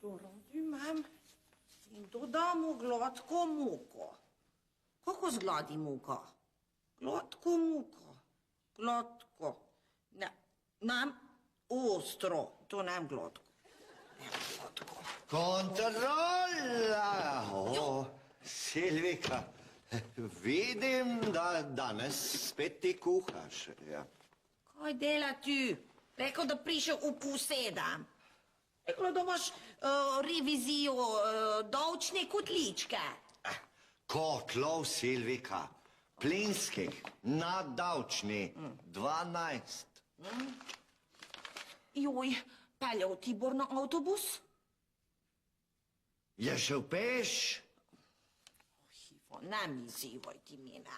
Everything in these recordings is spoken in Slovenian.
To razumem. In dodamo gladko muko. Kako zgladi muka? Gladko muko. Gladko. Ne, nam ostro. To nam gladko. Ne, gladko. Kontrola! O, Silvika, vidim, da danes spet ti kuhaš. Ja. Kaj dela ti? Rekel, da prišel v posedam. Rekla, da imaš revizijo davčne kotličke. Kotlov, Silvika, plinskih, nadavčni, 12. Joj, peljal Tibor na avtobus? Je šel peš? Ivo, ne mi zivaj ti mene.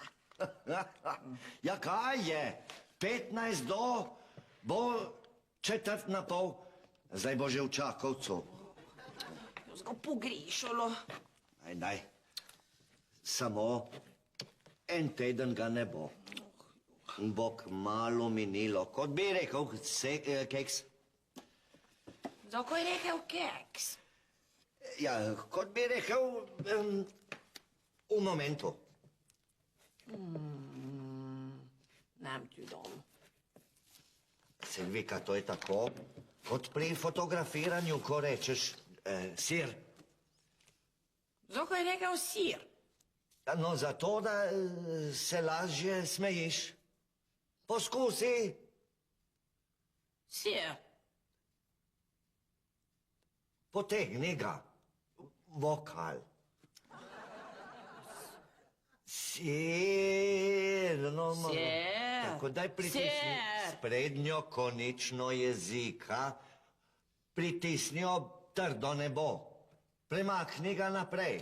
Ja, kaj je? 15 do, bo 4:45. Zdaj bo že v Čakovcu. Jaz ga pogrešalo. Daj. Samo en teden ga ne bo. Bo kmalu minilo. Kot bi rekel, keks. Zakaj je rekel keks? Ja, kot bi rekel, v momentu. Nem tudom. Silvika, to je tako, kot pri fotografiranju, ko rečeš sir. Zakaj je rekel sir? No, zato, da se lažje smejiš. Poskusi. Sir. Potegni ga. Vokal. Sir. No, Sir. Tako, daj pritisni sprednjo konično jezika. Pritisni ob trdo nebo. Premakni ga naprej.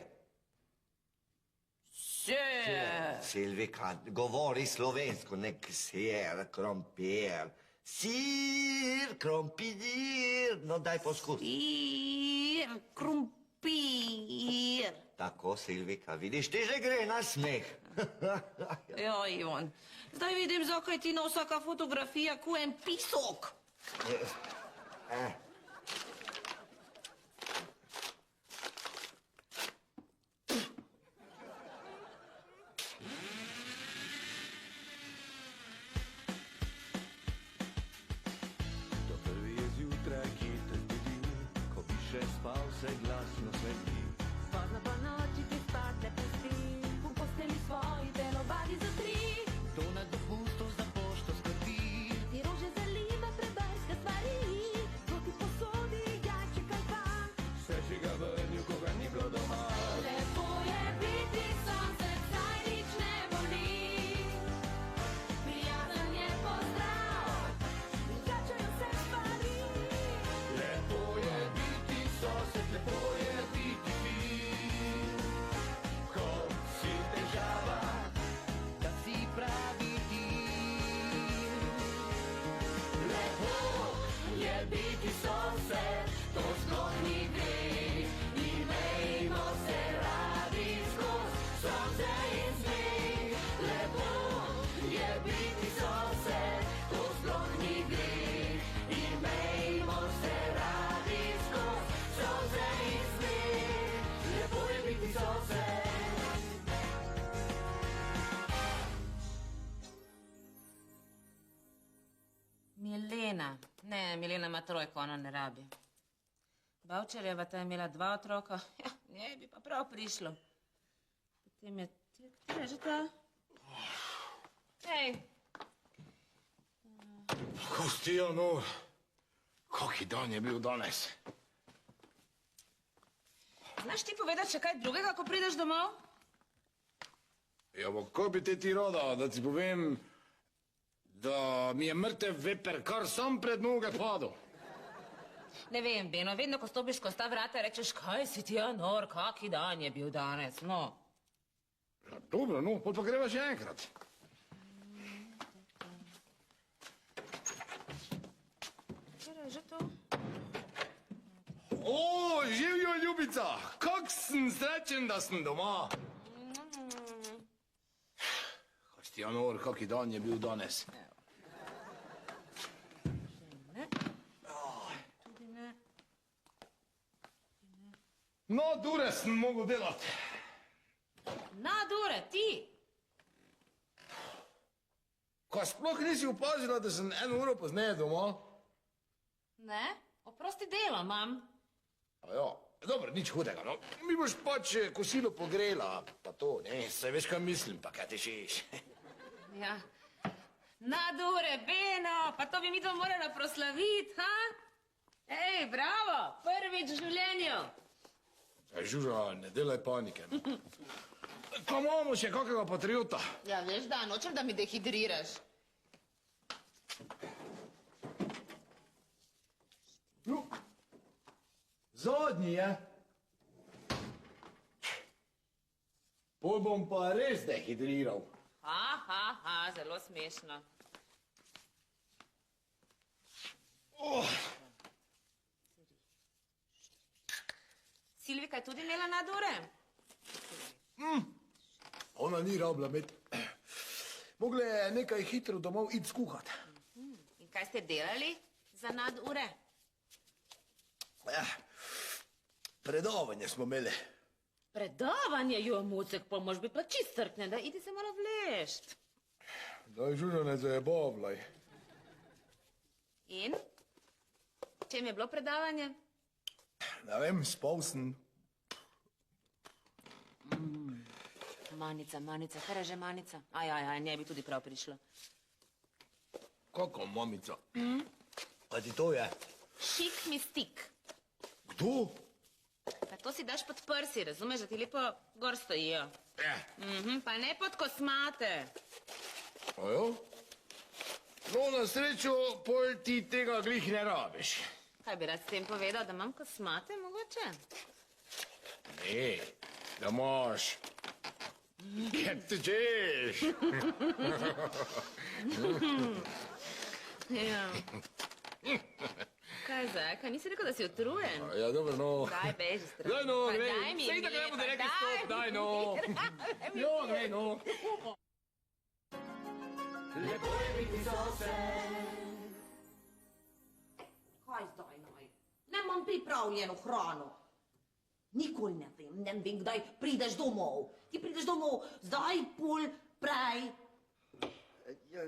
Sir. Silvika, govori slovensko, nek sir, krompir. Sir, krompir. No, daj poskus. Sir, krompir. Tako, Silvika, vidiš, ti že gre na smeh. Ja, Ivan, zdaj vidim, zakaj ti na vsaka fotografija ko en pisok. Spal se glasno sveti. Pozno po noči ti spat ne pusti, v posteli svoji telovadi za 3. To na dopustu za pošto skrbi. Ti rože zaliva prebrska stvari, to ti posodi jajče kalpan. Sveži ga vrnil, ko ga ni bilo doma. Lepo je biti sonce, saj nič ne boli. Prijazen je pozdrav, drugačajo se stvari. Lepo je biti sosed, lepo je biti ti. Ko si težava, da si pravi ti. Lepo je biti sosed, to sploh ni greh. Imejmo se radi skoz, sonce in smeh. Lepo je biti sosed, to sploh ni greh. Imejmo se radi skoz, sonce in smeh. Lepo je biti sosed. Milena. Ne, Milena ima 3, ona ne rabi. Bavčarjeva ta je imela 2 otroka. Ja, njej bi pa prav prišlo. Potem je... Kje je že ta? Hej. Kostijo, no, kaki dan je bil danes? Znaš ti povedati še kaj drugega, ko prideš domov? Ja, pa ko bi te ti roda, da ti povem, da mi je mrtev veper kar sam pred noge padel. Ne vem, Beno, vedno, ko stopiš skozi ta vrata, rečeš, kaj si ti, nor, kaki dan je bil danes, no. Ja, dobro, no, pol pa greva še enkrat. Kjer je že to? O, živijo, ljubica, kak sem srečen, da sem doma. Kostijanor, kaki dan je bil danes. Ne. Tudi ne. No, dure sem mogel delati. Nadure, ti! Ko sploh nisi opazila, da sem 1 uro pozneje doma? Ne? Oprosti delo, mam. A ja, dobro, nič hudega, no. Mi boš pač kosilo pogrela, pa to, ne, saj veš, kaj mislim, pa kaj tišiš. Ja. Nadure, Beno, pa to bi mi to morala proslaviti, ha? Ej, bravo, prvič v življenju. Žuža, ne delaj panike. Ko imamo še kakega patriota? Ja, veš da, nočem, da mi dehidriraš. No, zadnji je. Pol bom pa res dehidriral. Zelo smešno. Silvika je tudi imela nadure? Ona ni rabila imeti. Mogle je nekaj hitro domov iti skuhat. In kaj ste delali za nadure? Predavanje smo imeli. Predavanje, jo, Mucek, pa moš biti pa čist strkne, da idi se malo vlešt. Daj, Žuža, ne zajebavljaj. In? Čem je bilo predavanje? Ne vem, spal sem. Manica, kaj je že manica? Aj, ne bi tudi prav prišlo. Kako mamica? A ti to je? Šik mi stik. Kdo? Pa to si daš pod prsi, razumeš, da ti lepo gor stojijo. Pa ne pod kosmate. A jo? No, na srečo, pol ti tega glih ne rabiš. Kaj bi rad s tem povedal, da imam kosmate, mogoče? Ne, da imaš. Kaj te češ? Ja. Kaj zdaj, kaj nisi rekel, da si utrujen? Ja, dobro, no. Daj, beži stran. Daj, no, Pa gre. daj mi Sej, da mir, gremo pa direkt daj stop, daj, no. mi Jo, gre, no. Lepo je biti sosed. Kaj zdaj naj? Nemam pripravljeno hrano. Nikoli ne vem, kdaj prideš domov. Ti prideš domov zdaj, pol, prej. Ja,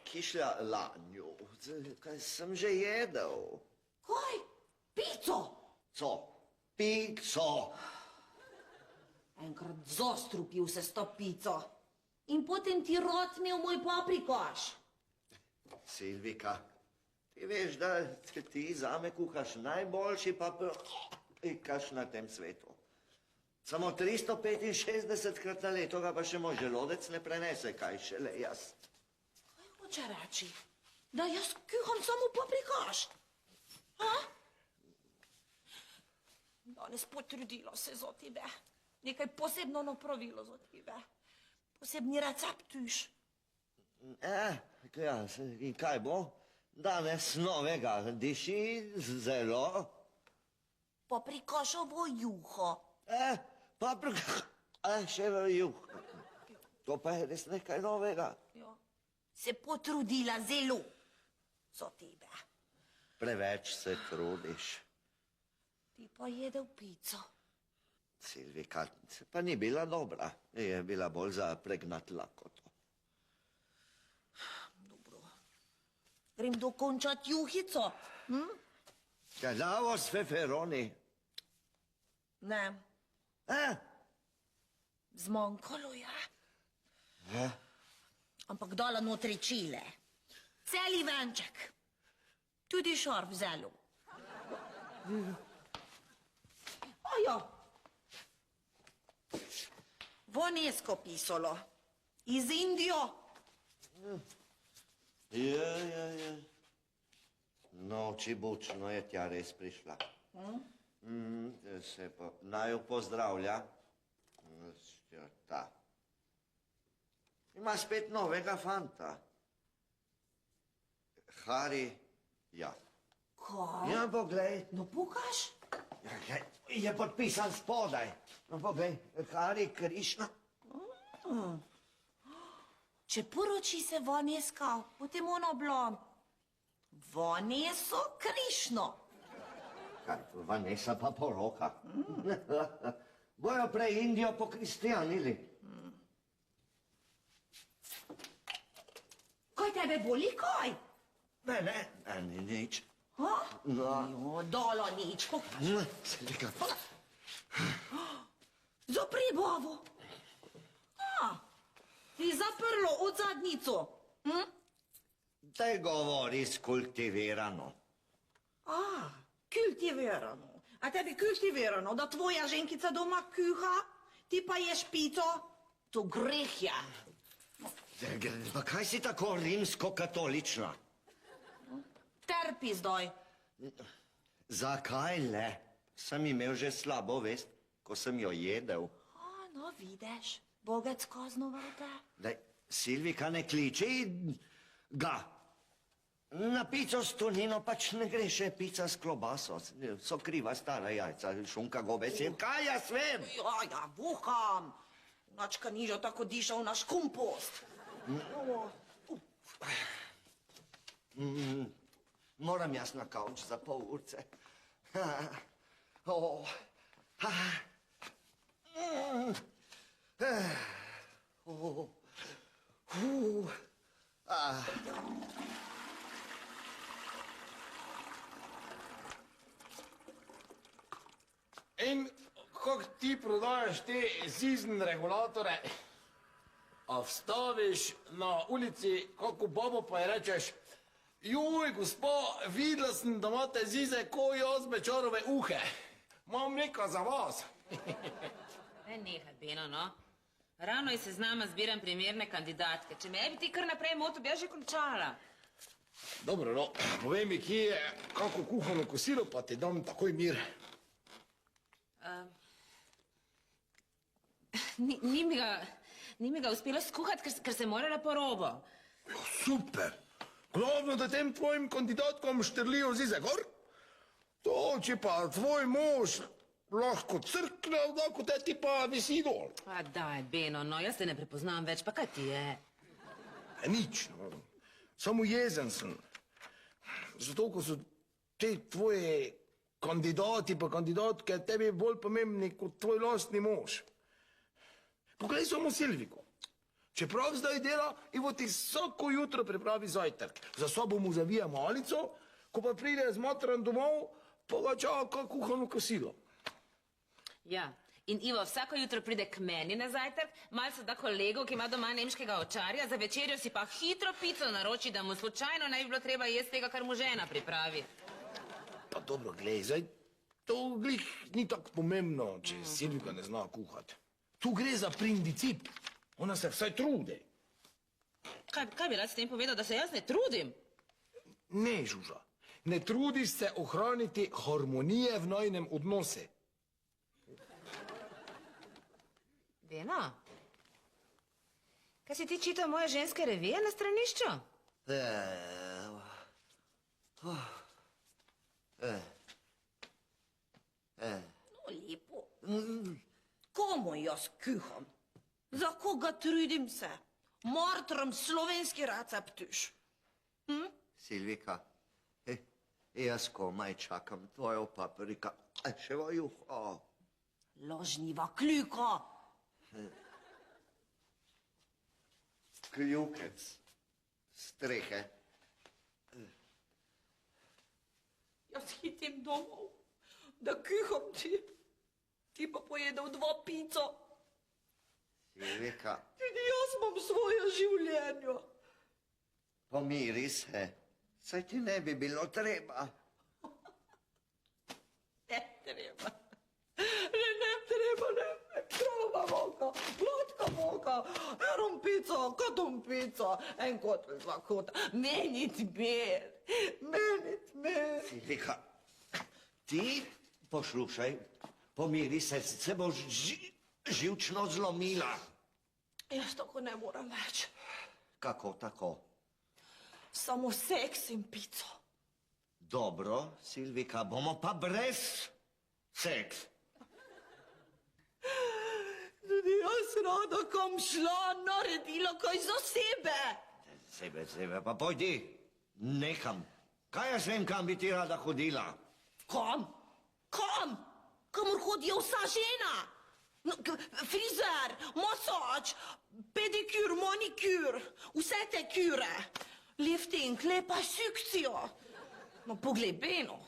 kišlja lanju, kaj sem že jedel? Kaj? Pico? Co? Pico. Enkrat zostrupil se s to pico. In potem ti rod imel moj paprikaš. Silvika, ti veš, da ti zame kuhaš najboljši paprikaš na tem svetu. Samo 365krat na leto ga pa še moj želodec ne prenese, kaj šele jaz. Kaj hoče reči? Da jaz kuham samo paprikaš? Ha? Danes potrudila se za tebe. Nekaj posebno napravilo za tebe. Posebni recept tuš. Ja, in kaj bo? Danes novega diši zelo. Paprikašovo juho. Še v juh. To pa je res nekaj novega. Ja. Se potrudila zelo za tebe. Preveč se trudiš. Ti pa jedel pico. Silvika, pa ni bila dobra. Je bila bolj za pregnat lakoto. Dobro. Grem dokončat juhico. Kalavo s feferoni. Ne, zmanjkalo je. Ampak dala notri čile. Celi venček. Tudi šarf vzelo. Aja. Vonesko pisalo. Iz Indijo. Ja. Noči bučno je tja res prišla. Se pa naj jo pozdravlja. Ta. Ima spet novega fanta. Hari, ja. Kaj? Ja, poglej. No, pokaž. Je podpisan spodaj. No, poglej, Hari Krišna. Če poroči se Voneska, potem ona bila Voneso Krišno. Kaj, Vanessa pa poroka. Bojo prej Indijo pokristijanili. Kaj tebe boli, kaj? Ne, ni nič. Ha? No. Jo, dolo nič, pokaži. Silvika, Zapri bavo. Ti zaprlo od zadnico. daj govori skultivirano. Kultivirano. A tebi kultivirano, da tvoja ženkica doma kuha, ti pa ješ pico? To greh je. Pa kaj si tako rimsko-katolična? Trpi zdaj. Zakaj le? Sem imel že slabo vest, ko sem jo jedel. No, vidiš, bogec kaznovate. Daj, Silvika, ne kliči ga. Na pico s tunino pač ne gre še pica s klobaso. So kriva stara jajca, šunka gobe, kaj jaz vem? Ja, vuham. Načka nižo tako diša v naš kompost. Moram jaz na kavč za pol urce. In kako ti prodajaš te zizne regulatore, a vstaviš na ulici kako babo pa ji rečeš: "Juj, gospa, videla sem, da imate zize ko jaz bečarove uhe. Imam nekaj za vas." Ne nehaj, Beno, no. Ravno iz seznama zbiram primerne kandidatke. Če me bi ti kar naprej motil, bi jaz že končala. Dobro, no, povej mi, kje je kako kuhano kosilo, pa ti dam takoj mir. Ni mi ga uspelo skuhati, ker sem morala po robo. Super. Glavno, da tem tvojim kandidatkom štrlijo zize gor. To, če pa tvoj mož lahko crkne, lahko te ti pa visi dol. Pa daj, Beno, no, jaz te ne prepoznam več, pa kaj ti je? Nič, no. Samo jezen sem. Zato, ko so te tvoje kandidati pa kandidatke tebi bolj pomembni kot tvoj lastni mož. Poglej samo Silviko. Čeprav zdaj dela, Ivo ti vsako jutro pripravi zajtrk. Za sobo mu zavija malico, ko pa pride z matran domov, pa ga čaka kuhano kosilo. Ja, in Ivo vsako jutro pride k meni na zajtrk, malce da kolegu, ki ima doma nemškega ovčarja, za večerjo si pa hitro pico naroči, da mu slučajno ne bi bilo treba jesti tega, kar mu žena pripravi. Pa dobro, glej, zdaj, to glih ni tako pomembno, če Silvika ne zna kuhati. Tu gre za princip. Ona se vsaj trudi. Kaj bi rad s tem povedal, da se jaz ne trudim? Ne, Žuža. Ne trudiš se ohraniti harmonije v najinem odnose. Beno, kaj si ti čital moje ženske revije na stranišču? No, lepo. Komu jaz kuham? Za koga trudim se? Mortram slovenski receptuš. Silvika, jaz komaj čakam tvojo paprika. Še juho. Lažniva kljuka. Kljukec. Strehe. Jaz hitim domov, da kuham ti. Ti pa pojedel 2 pico. Silvika, Tudi jaz imam svoje življenje. pomiri se. Saj ti ne bi bilo treba. Ne treba. Ne treba. Krava moka, glatka moka, enom pico, katom pico, en kotel, 2 kota. Meni tmer. Silvika, ti poslušaj, pomiri se, se boš živčno zlomila. Jaz tako ne moram več. Kako tako? Samo seks in pico. Dobro, Silvika, bomo pa brez seks. Tudi jaz rada kam šla, naredila kaj za sebe. Sebe, pa pojdi, nekam. Kaj jaz vem, kam bi ti rada hodila? Kam? kamor hodijo vsa žena. No, frizer, masaž, pedikür, manikür, vse te kure. Lifting, lepa sekcija. No, poglej, Beno.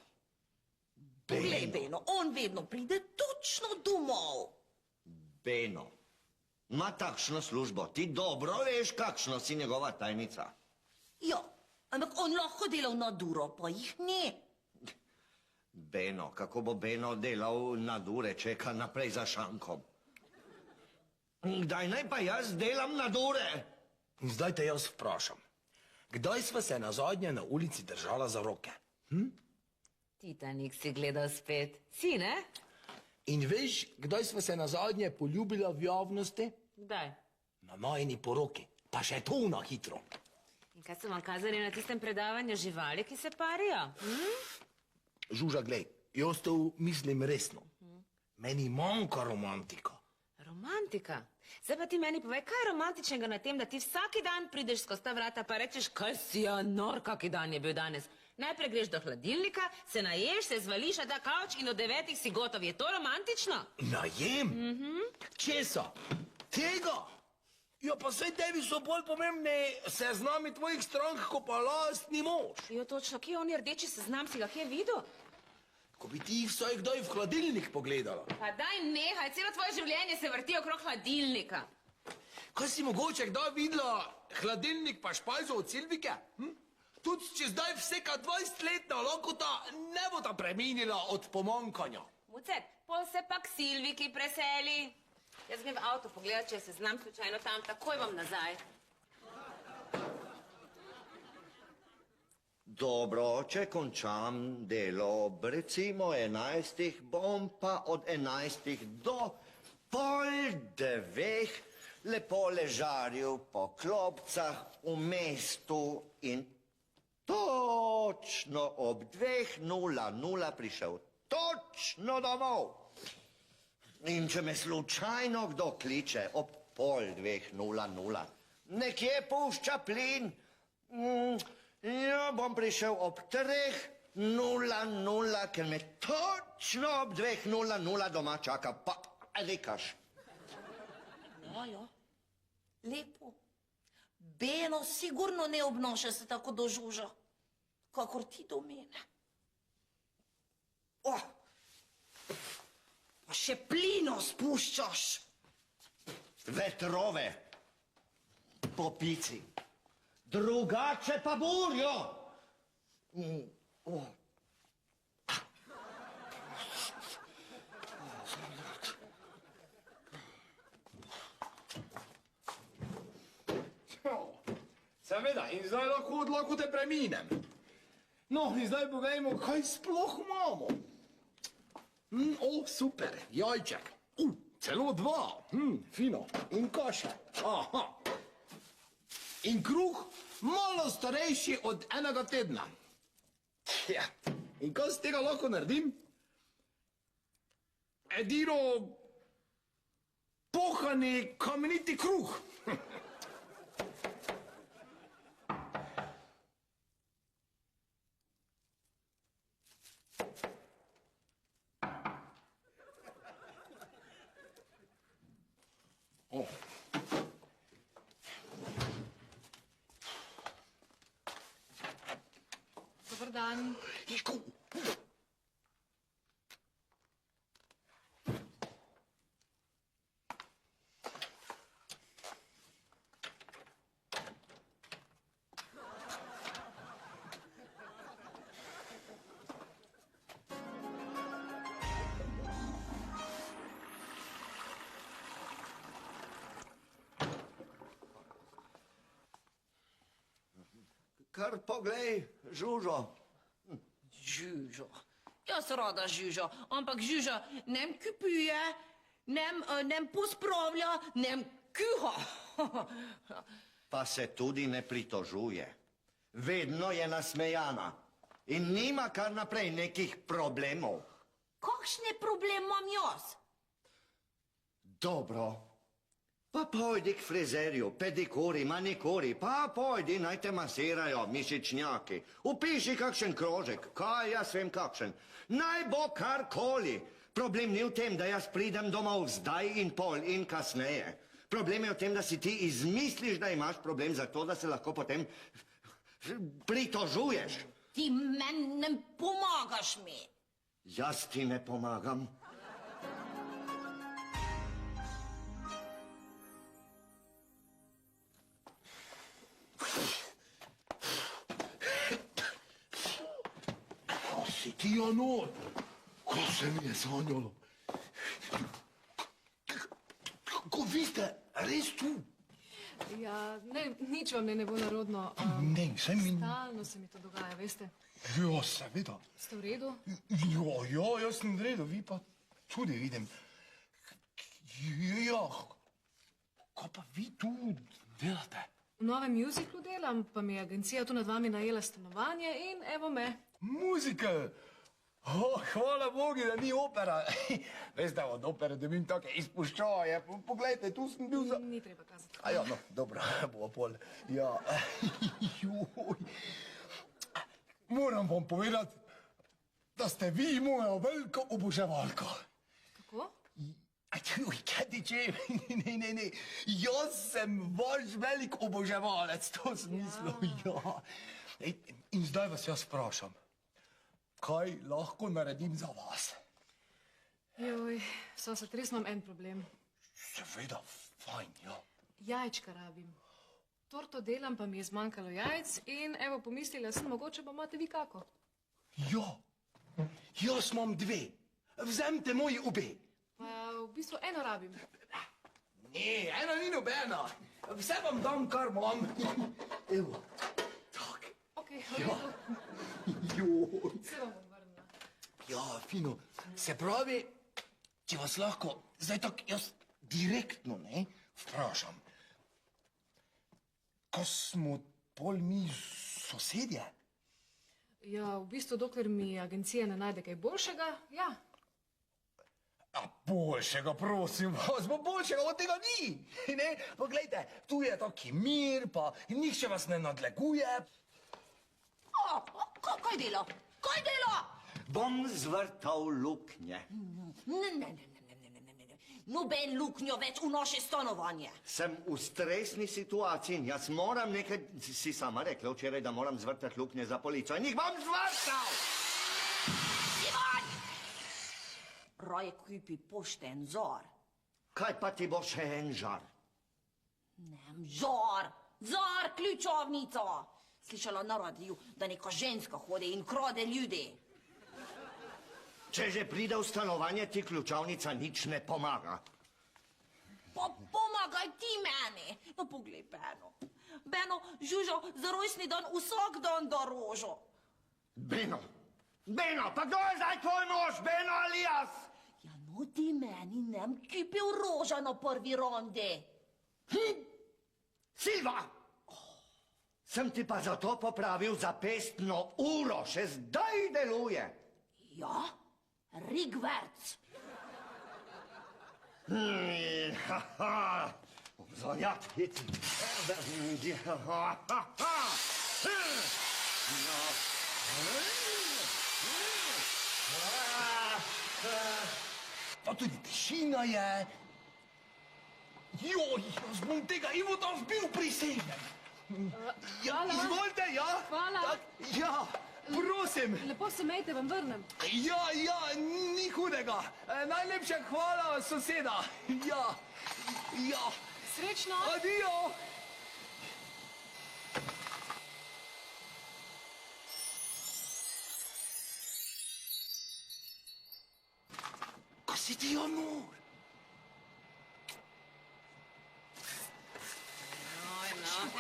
Poglej, Beno, on vedno pride točno domov. Beno, ima takšno službo. Ti dobro veš, kakšno si njegova tajnica. Ja, ampak on lahko delal na duro, pa jih ne. Beno, kako bo Beno delal na dure, čeka naprej za šankom? Kdaj naj pa jaz delam na dure? In zdaj te jaz vprašam. Kdaj sva se nazadnje na ulici držala za roke? Titanik si gledal spet. Si, ne? In veš, kdaj sva se nazadnje poljubila v javnosti? Kdaj? Na najini poroki. Pa še to na hitro. In kaj so vam kazali na tistem predavanju živali, ki se parijo? Žuža, glej, jaz to mislim resno. Meni manjka romantika. Romantika? Zdaj pa ti meni povej, kaj je romantičnega na tem, da ti vsaki dan prideš skozi ta vrata pa rečeš, kaj si ja nor, kaki dan je bil danes. Najprej greš do hladilnika, se naješ, se zvališ na ta kavč in do 9 si gotov. Je to romantično? Najem? Česa? Tega? Ja, pa saj tebi so bolj pomembne seznami tvojih strank, ko pa lastni mož. Jo, točno, kje je oni rdeči seznam, si ga kje videl? Ko bi ti jih vsaj kdaj v hladilnik pogledala. Pa daj nehaj, celo tvoje življenje se vrti okrog hladilnika. Kaj si mogoče kdaj videla hladilnik pa špajzo od Silvike? Tudi če zdaj vseka 20-letna lakota ne bo ta preminila od pomankanja. Mucet, pol se pa k Silviki preseli. Jaz grem v avto pogledat, če se znam slučajno tam, takoj bom nazaj. Dobro, če končam delo ob recimo 11, bom pa od 11 do 8:30 lepo ležaril po klopcah v mestu in točno ob 2:00 prišel točno domov. In če me slučajno kdo kliče ob 1:30, nekje pušča plin, ja, bom prišel ob 3:00, ker me točno ob 2:00 doma čaka, pa rekaš. Ja, lepo. Beno sigurno ne obnaša se tako do Žuža, kakor ti do mene. Oh, pa še plino spuščaš. Vetrove po pici, drugače pa burjo. Seveda, in zdaj lahko te preminem. No, in zdaj povejmo, kaj sploh imamo. Super, jajček. Celo 2. Fino. In kaša. Aha. In kruh malo starejši od 1 tedna. Ja. In kaj z tega lahko naredim? Edino pohani kameniti kruh. Dobar dan. Kar poglej, Žužo. Žužo. Jaz rada Žužo, ampak Žužo nem kupuje, nem pospravlja, nem kuha. Pa se tudi ne pritožuje. Vedno je nasmejana in nima kar naprej nekih problemov. Kakšne problem imam jaz? Dobro. Pa pojdi k frizerju, pedikuri, manikuri, pa pojdi, naj te masirajo mišičnjaki. Upiši kakšen krožek, kaj jaz vem kakšen. Naj bo karkoli, Problem ni v tem, da jaz pridem domov zdaj in pol in kasneje. Problem je v tem, da si ti izmisliš, da imaš problem zato, da se lahko potem pritožuješ. Ti meni ne pomagaš mi. Jaz ti ne pomagam. Si ti nor? Ko se mi je sanjalo? Ko vi ste res tu? Ja, ne, nič vam ne bo narodno. Ne, saj mi... Stalno se mi to dogaja, veste. Ja, seveda. Ste v redu? Ja, jaz sem v redu, vi pa tudi vidim. Ja, ko pa vi tu delate? V novem muziklu delam, pa mi je agencija tu nad vami najela stanovanje in evo me. Muzikal? Oh, hvala Bogu, da ni opera. Veste, od opere dobim take izpuščaje. Poglejte, tu sem bil za... Ni treba kazati. A ja, no, dobro, bo pol. Ja, joj. Moram vam povedati, da ste vi moja velika oboževalka. Kako? Joj, kaj tiče? Ne. Jaz sem vaš velik oboževalec, to sem mislil, ja. In zdaj vas jaz vprašam. Kaj lahko naredim za vas? Joj, sosed, res imam en problem. Seveda, fajn, ja. Jajčka rabim. Torto delam, pa mi je zmanjkalo jajc in evo, pomislila sem, mogoče pa imate vi kako. Ja, jaz imam dve. Vzemite moji obe. Pa v bistvu eno rabim. Ne, ena ni nobena. Vse vam dam, kar imam. Evo, tak. Okej, Ja. Joj. se vam bom vrnila. Ja, fino. Se pravi, če vas lahko zdaj tako jaz direktno, ne, vprašam. Ko smo pol mi sosedje? Ja, v bistvu, dokler mi agencija ne najde kaj boljšega, ja. A boljšega, prosim vas, bo boljšega od tega ni. Ne? Poglejte, tu je taki mir, pa nihče vas ne nadleguje. Kaj dela? Kaj dela? Bom zvrtal luknje. Ne. Noben luknjo več v naše stanovanje. Sem v stresni situaciji in jaz moram nekaj... Si sama rekla včeraj, da moram zvrtati luknje za polico in jih bom zvrtal! Ivan! Raje kupi pošten zor. Kaj pa ti bo še en žar? Nem, zor! Zor, ključovnico! Slišala na radiju, da neka ženska hodi in krade ljudi. Če že pride v stanovanje, ti ključavnica nič ne pomaga. Pa pomagaj ti meni. No, poglej, Beno. Beno, Žužo za rojstni dan vsak dan da rožo. Beno, pa kdo je zdaj tvoj mož, Beno ali jaz? Ja, no ti meni nem kupil roža na prvi ronde. Silva! Sem ti pa zato popravil zapestno uro, še zdaj deluje. Ja, Rigverc. Zvonjat, hiti. Pa tudi tišina je. Joj, jaz bom tega Ivota vbil prisegen. Ja, hvala. izvolite, ja. Hvala. Tak, ja, prosim. Lepo se mejte, vam vrnem. Ja, ni hudega. Najlepša hvala, soseda. Ja. Srečno. Adijo. Ko si ti nor?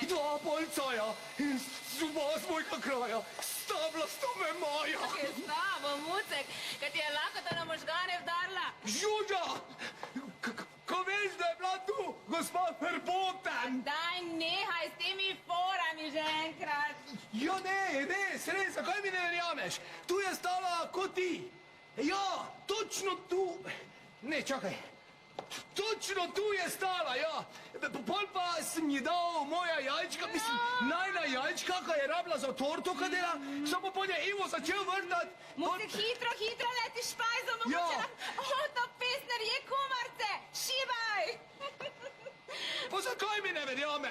Da, policaja, z vas mojega kraja, stabla sto me maja. Je s tabo, Mucek, kad ti je lakota na možgane vdarla. Žuža, ko veš, da je bila tu gospa Verboten? Daj, nehaj s temi forami že enkrat. Ja, ne, res, zakaj mi ne verjameš? Tu je stala kot ti. Ja, točno tu. Ne, čakaj. Točno tu je stala, ja. Pol pa sem ji dal moja jajčka, mislim, najna jajčka, ko je rabila za torto, kadela, samo pol je Ivo začel vrtati. Mucek, hitro, letiš špajzo, Ja. mogoče nam...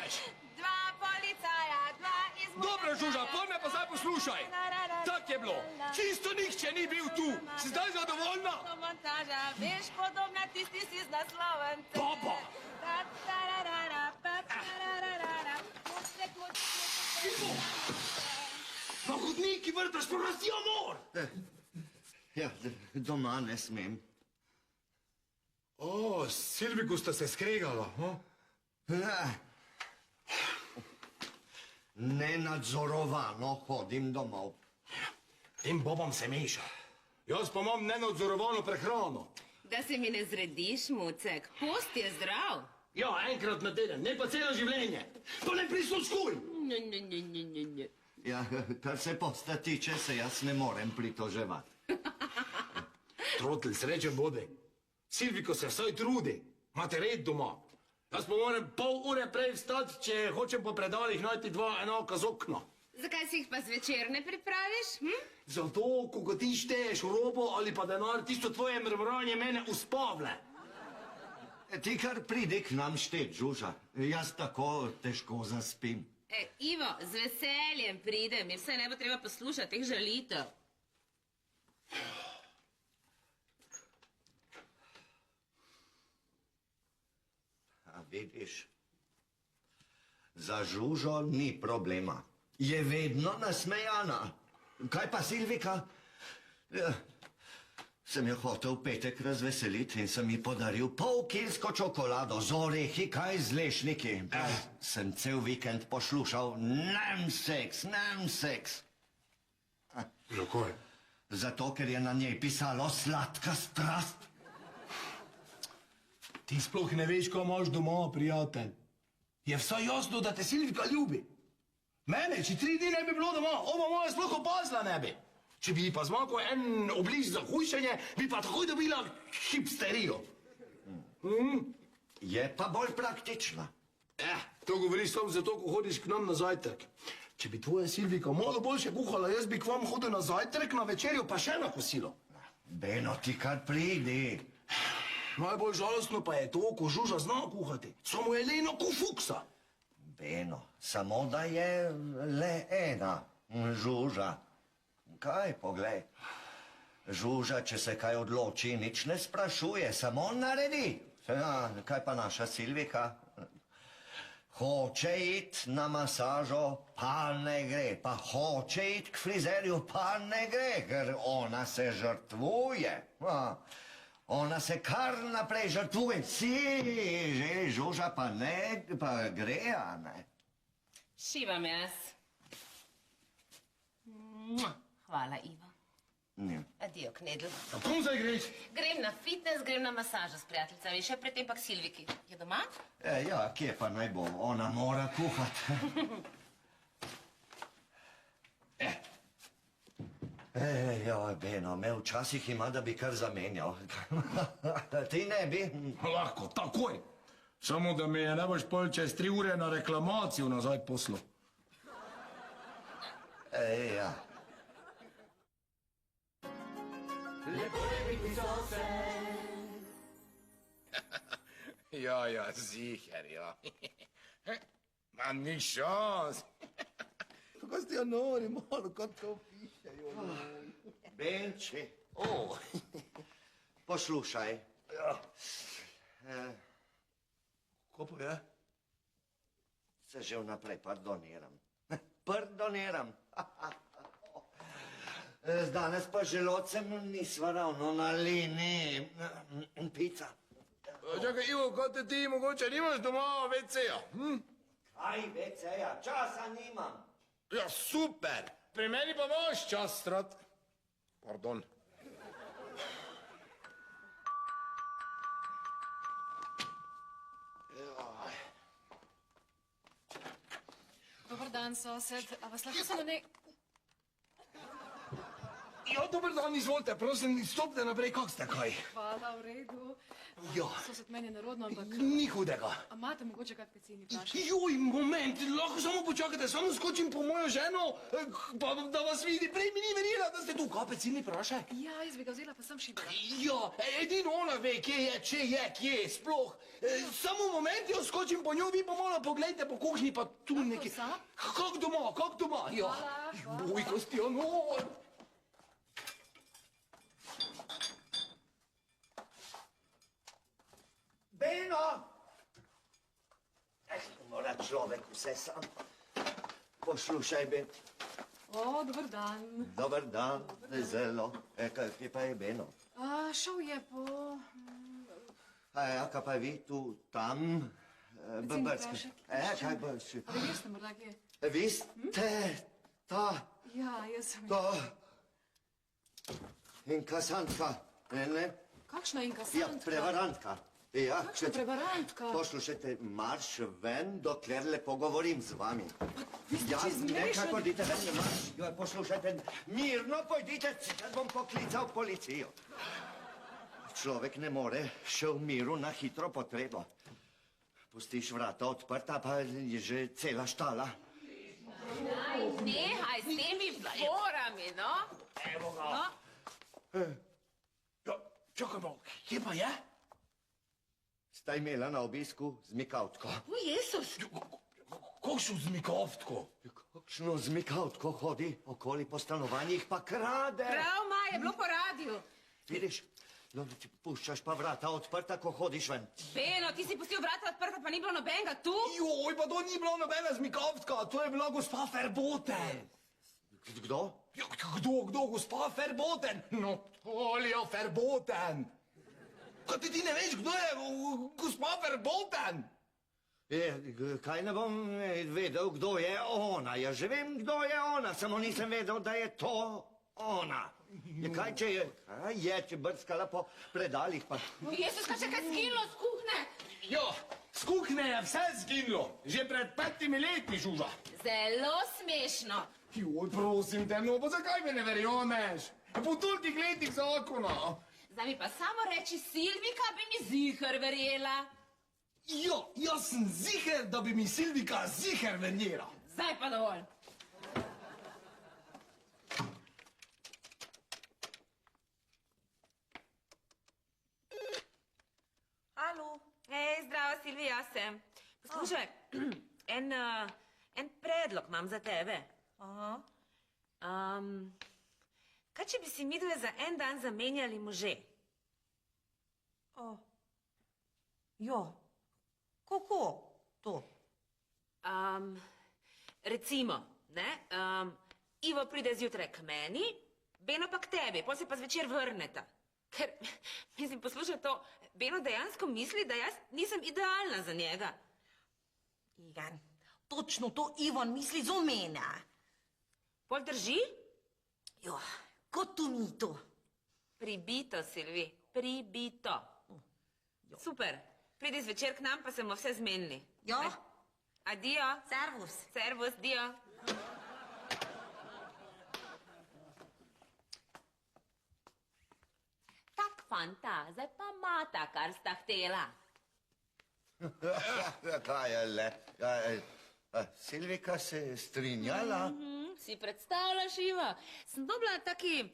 rečeš? Dva policaja, dva iz Dobro, Žuža, pol me pa zdaj poslušaj. Tak je bilo. Čisto nihče ni bil tu. Si zdaj zadovoljna? Montaža, veš, podobna tisti si z naslovom. Baba! Na hodniki vrtaš, porastijo mor! Ja, doma ne smem. O, s Silviku sta se skregala, no? Ja. Nenadzorovano hodim domov. Tem bobom se meša. Jaz pa imam nenadzorovano prehrano. Da se mi ne zrediš, Mucek, post je zdrav. Ja, enkrat na teden, ne pa celo življenje. Pa ne prisluškuj! Ne. Ja, kar se posta tiče, se jaz ne morem pritoževati. Trotl, srečen bodi. Silviko se vsaj trudi. Imate red doma. Jaz pa moram pol ure prej vstati, če hočem po predalih najti dva enaka z okna. Zakaj si jih pa zvečer ne pripraviš? Zato, ko ti šteješ v robo ali pa denar, tisto tvoje mrmranje mene uspavle. Ti kar pridi k nam štet, Žuža. Jaz tako težko zaspim. Ivo, z veseljem pridem, jer vse ne bo treba poslušati teh žalitev. A vidiš, za Žužo ni problema. Je vedno nasmejana. Kaj pa Silvika? Ja, sem jo hotel v petek razveseliti in sem ji podaril polkilsko čokolado z orehi, kaj z lešniki. Sem cel vikend poslušal nam seks. Zakaj? Zato, ker je na njej pisalo sladka strast. Ti sploh ne veš, kaj imaš doma, prijatelj. Je vsaj jasno, da te Silvika ljubi. Mene, če 3 dni ne bi bilo doma, oba moja sploh opazila ne bi. Če bi ji pa zmanjkal en obliž za hujšanje, bi pa takoj dobila hipsterijo. Je pa bolj praktična. To govoriš samo zato, ko hodiš k nam na zajtrk. Če bi tvoja Silvika malo boljše kuhala, jaz bi k vam hodil na zajtrk, na večerjo pa še na kosilo. Beno, ti kar pridi. Najbolj žalostno pa je to, ko Žuža zna kuhati. Samo je leno ko fuksa. Beno, samo da je le ena Žuža. Kaj, poglej. Žuža, če se kaj odloči, nič ne sprašuje, samo naredi. Ja, kaj pa naša Silvika? Hoče iti na masažo, pa ne gre. Pa hoče iti k frizerju, pa ne gre, ker ona se žrtvuje. Ona se kar naprej žrtvuje. Že Žuža pa ne, pa gre, a ne? Šivam jaz. Hvala, Ivo. Ne. Adijo, knedl. Kom zdaj greš? Grem na fitness, grem na masažo s prijateljicami, še predtem pa k Silviki. Je doma? Ja, kje pa naj bo? Ona mora kuhati. Beno, me včasih ima, da bi kar zamenjal. Ti ne bi? Lahko, takoj. Samo da mi je ne boš pol čez 3 ure na reklamacijo nazaj poslal. Ja. Lepo je biti sosed. Ja, ziher, ja. Ma ni šans. Kako ste jo nori, malo, kot to pišejo. Benči. Poslušaj. Ko pa je? Se že vnaprej pardoniram. Pardoniram. Danes pa želodcem nisva ravno na liniji. Pica. Čakaj, Ivo, kot te ti mogoče nimaš doma WC-ja? Kaj WC-ja? Časa nimam. Ja, super. Pri meni pa imaš čas, strat. Pardon. Dobar dan, sosed. A vas lahko samo ne... Ja, dober dan, izvolite, prosim, stopite naprej, kak ste kaj? Hvala, v redu. Ja, Sosed, meni je narodno, ampak... ni hudega. A imate mogoče kak pecilni prašek? Joj, moment, lahko samo počakajte, samo skočim po mojo ženo, pa da vas vidi. Prej mi ni verjela, da ste tu. Kaj, pecilni prašek? Ja, jaz bi ga vzela, pa sem šibala. Ja, edino ona ve, kje je, če je, kje je, sploh. Samo moment, jaz skočim po njo, vi pa malo pogledajte po kuhinji, pa tu nekaj. sam? Kak doma, ja. Hvala. Joj, Kostjano. Beno! Mora človek vse sam. Poslušaj, Ben. O, dober dan. Dober dan, zelo. Kje pa je Beno? Šel je po... Ja, kaj pa vi tu, tam? Pecilni prašek. Kaj boš? A vi ste morda kje? Vi ste ta, Ja, jaz sem... to... Inkasantka, ne? Kakšna Ja, inkasantka? prevarantka. Ja, Kakšna prevarantka? Poslušajte, marš ven, dokler lepo govorim z vami. Vi ste Ja, čez mrešeni. nekako idite ven, marš. Ja, poslušajte, mirno pojdite, sicer bom poklical policijo. Človek ne more še v miru na hitro potrebo. Pustiš vrata odprta, pa je že cela štala. Nehaj s temi forami, no? Evo ga. No, Ja, čakaj malo, kje pa je? Sta imela na obisku zmikavtko. o Jezus. Kakšno zmikavtko? Kakšno zmikavtko hodi okoli po stanovanjih, pa krade. Prav, ma, je bilo po radiju. Vidiš, no, ti puščaš pa vrata odprta, ko hodiš ven. Beno, ti si pustil vrata odprta, pa ni bilo nobenega tu? Joj, pa to ni bila nobena zmikavtka, to je bila gospa Verboten. Kdo? Ja, kdo, gospa Verboten? No, Olja Verboten. Kaj ti ne veš, kdo je gospa Verboten? Kaj ne bom vedel, kdo je ona? Ja že vem, kdo je ona, samo nisem vedel, da je to ona. Kaj je, če brskala po predalih, pa... O Jezus, kaj še kaj skinilo z kuhne? Ja, z kuhne je vse zginilo, že pred 5 leti, žuža. Zelo smešno. Joj, prosim te, no, pa zakaj me ne verjameš? Po tolikih letih zakona. Zdaj mi pa samo reči, Silvika bi mi ziher verjela. Ja, jaz sem ziher, da bi mi Silvika ziher verjela. Zdaj pa dovolj. Halo? Hej, zdravo, Silvija, jaz sem. Poslušaj, en predlog imam za tebe. Aha. Kaj, če bi si midve za en dan zamenjali može? Ja. Kako to? Recimo, ne, Ivo pride zjutraj k meni, Beno pa k tebi, pol se pa zvečer vrneta. Ker, mislim, poslušaj to, Beno dejansko misli, da jaz nisem idealna za njega. Ja, točno to Ivan misli za mene. Pol drži? Ja, kot to ni to. Pribito, Silvi, pribito. Super, pridi zvečer k nam, pa se bomo vse zmenili. Ja. Adijo. Servus. Servus, dio. Tak fanta, zdaj pa mata, kar sta htela. Kaj je le? Silvika se je strinjala? Si predstavljaš, Iva? Sem dobila taki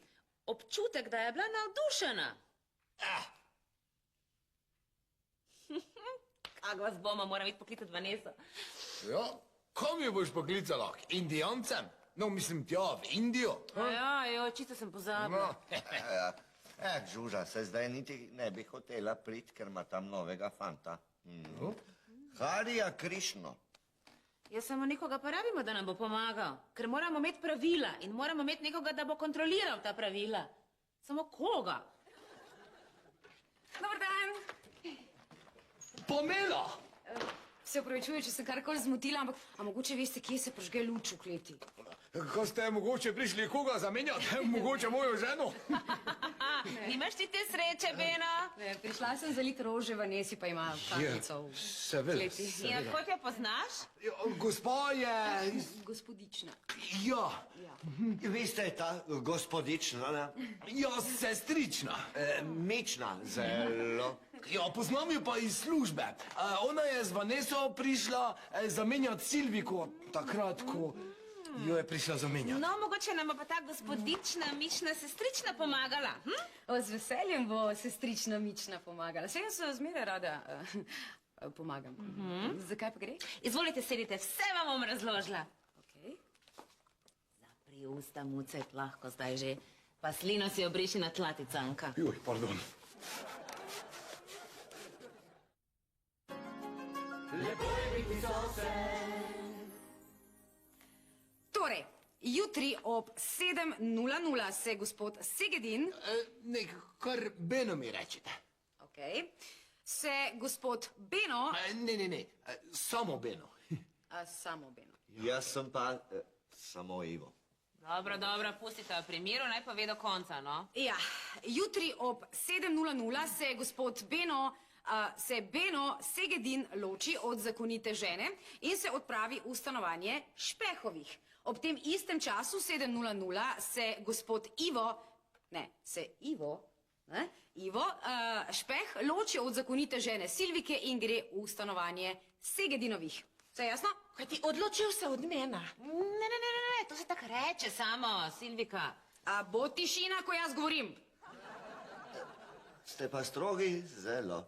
občutek, da je bila navdušena. Kak vas bomo, moram iti poklicati Vaneso. Ja, kam jo boš poklicala? K Indijancem? No, mislim, tja, v Indijo. Ja, čisto sem pozabila. No. Žuža se zdaj niti ne bi hotela priti, ker ima tam novega fanta. Harija Krišno. Jaz samo nekoga pa rabimo, da nam bo pomagal, ker moramo imeti pravila in moramo imeti nekoga, da bo kontroliral ta pravila. Samo koga? Dobar dan. Pamela! Se upravičujem, če sem karkoli zmotila, ampak a mogoče veste, kje se prižge luč v kleti? Ko ste mogoče prišli koga zamenjati, mogoče mojo ženo? Nimaš ti te sreče, Beno? Prišla sem za lik rože, Vanesi pa ima kapljico v Seveda, kleti. Ja, kot jo poznaš? Gospa je... Gospodična. Ja, Vi ste ta gospodična, ne? ja, sestrična. Mična, zelo. Ja, poznam jo pa iz službe. Ona je z Vaneso prišla zamenjati Silviko, takrat, ko jo je prišla zamenjati. No, mogoče nam bo pa ta gospodična, mična sestrična pomagala. Z veseljem bo sestrična Mična pomagala. Saj jaz zmeraj rada pomagam. Zakaj pa gre? Izvolite, sedite, vse vam bom razložila. Okay. Zapri usta, Mucek, lahko zdaj že. Pa slino si obriši na tla, Ticanka. Juj, pardon. Torej, jutri ob 7:00 se gospod Segedin, Nek, kar Beno mi rečete. okay, se gospod Beno, Ne, samo Beno. samo Beno. Jaz sem pa samo Ivo. Dobro, dobro, pustite v primeru, naj pove do konca, no? Ja, jutri ob 7:00 se Beno Segedin loči od zakonite žene in se odpravi v stanovanje Špehovih. Ob tem istem času, 7:00, se gospod Ivo Špeh loči od zakonite žene Silvike in gre v stanovanje Segedinovih. Vse jasno? Kaj ti odločil se od mene? Ne, to se tako reče samo, Silvika. A bo tišina, ko jaz govorim? Ste pa strogi, zelo.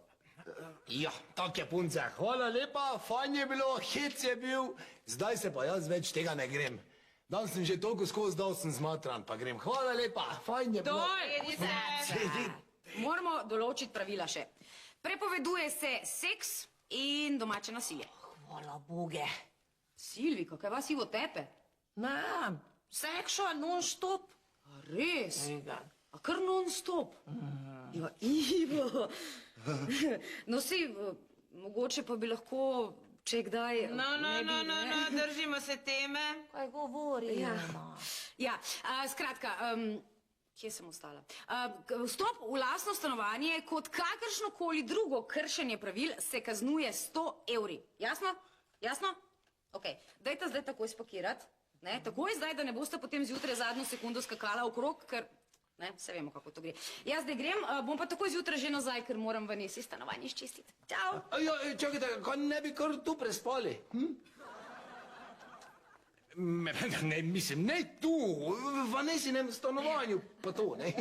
Ja, tak je punce. Hvala lepa, fajn je bilo, hec je bil. Zdaj se pa jaz več tega ne grem. Dan sem že toliko skozi dal, sem zmatran, pa grem. Hvala lepa, fajn je bilo. Sedi. Moramo določiti pravila še. Prepoveduje se seks in domače nasilje. Hvala Boge. Silvika, kaj vas Ivo tepe? Ne, sekša non-stop. A res? Tega. A kar non-stop? Ja, Ivo. No, si, mogoče pa bi lahko, če kdaj... No, držimo se teme. Kaj govori? Ja, skratka, kje sem ostala? Vstop v lastno stanovanje kot kakršnokoli drugo kršenje pravil se kaznuje 100 evri. Jasno? Jasno? Ok, dajte zdaj takoj spakirati. Ne? Takoj zdaj, da ne boste potem zjutraj zadnjo sekundo skakala okrog, ker... Ne, vse vemo, kako to gre. Jaz zdaj grem, bom pa takoj zjutraj že nazaj, ker moram Vanesi stanovanje izčistiti. Čau! Ja, čakajte, kaj ne bi kar tu prespali? Ne, mislim, ne tu, v Vanesinem stanovanju, pa to, ne.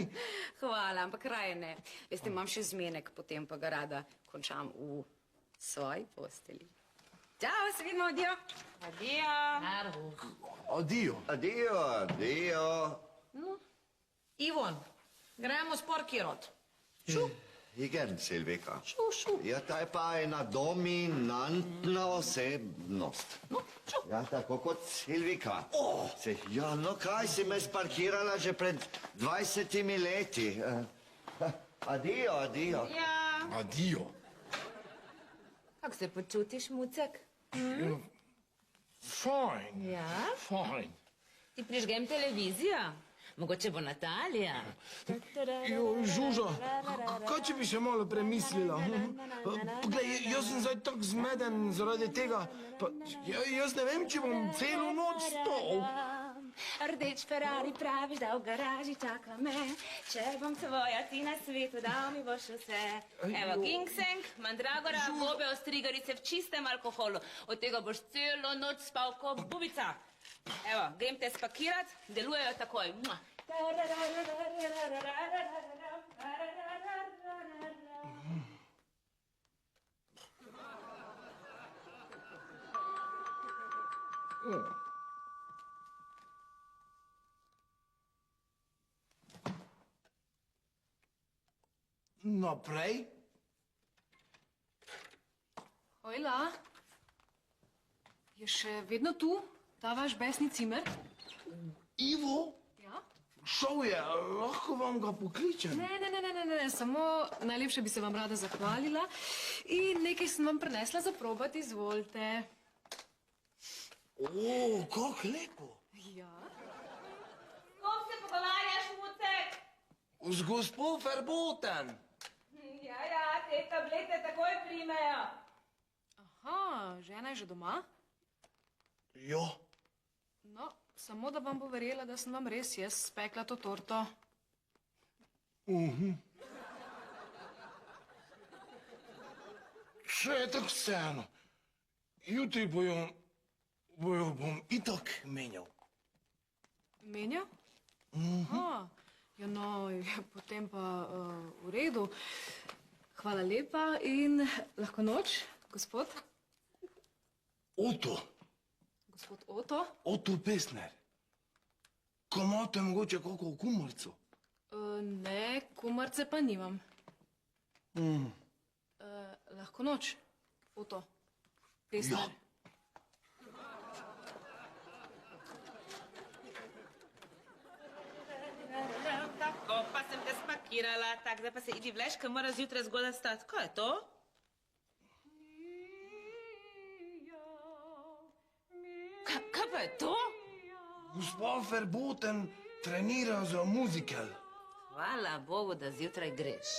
Hvala, ampak raje ne. Veste, imam še zmenek, potem pa ga rada končam v svoji posteli. Čau, se vidimo, adijo. Adijo. Adijo. Adio. Ivon, gremo sporkirati. Igen, Silvika. Šu. Ja, ta je pa ena dominantna osebnost. Ja, tako kot Silvika. Ja, no kaj si me sparkirala že pred 20 leti? Adio. Ja. Adijo. Kako se počutiš, Mucek? Fajn. Ja? Fajn. Ti prižgem televizijo? Mogoče bo Natalija. Žuža, kaj če bi še malo premislila? Poglej, jaz sem zdaj tako zmeden zaradi tega, pa jaz ne vem, če bom celo noč spal. Rdeč Ferrari praviš, da v garaži čaka me. Če bom tvoja, ti na svetu, dal mi boš vse. Evo, ginseng, mandragora, gobe, ostrigarice v čistem alkoholu. Od tega boš celo noč spal kot bubica. Evo, grem te spakirat, delujejo takoj. Naprej? Hojla, je še vedno tu, ta vaš besni cimer? Ivo? Ja? Šel je, lahko vam ga pokličem. Ne, samo najlepše bi se vam rada zahvalila in nekaj sem vam prinesla za probati, izvolite. O, kako lepo. Ja? Kom se pogovarjaš, Mucek? Z gospod Verboten. Ja, te tablete takoj primejo. Aha, žena je že doma? Ja. No, samo da vam bo verjela, da sem vam res jaz spekla to torto. Še je tako vseeno. Jutri bojo bom itak menjal. Menja? Aha, ja no, ja, potem pa v redu. Hvala lepa in lahko noč, gospod. Oto, Gospod Oto. Oto Pesner. Ko imate mogoče kako v kumrcu? Ne, kumarce pa nimam. Lahko noč, Oto. Pesner. Ja. Tako, pa sem te spakirala, tako da pa se idi vleš, ker mora zjutraj zgodaj stati. Kaj je to? Kaj pa je to? Gospod Verboten trenira za muzikal. Hvala Bogu, da zjutraj greš.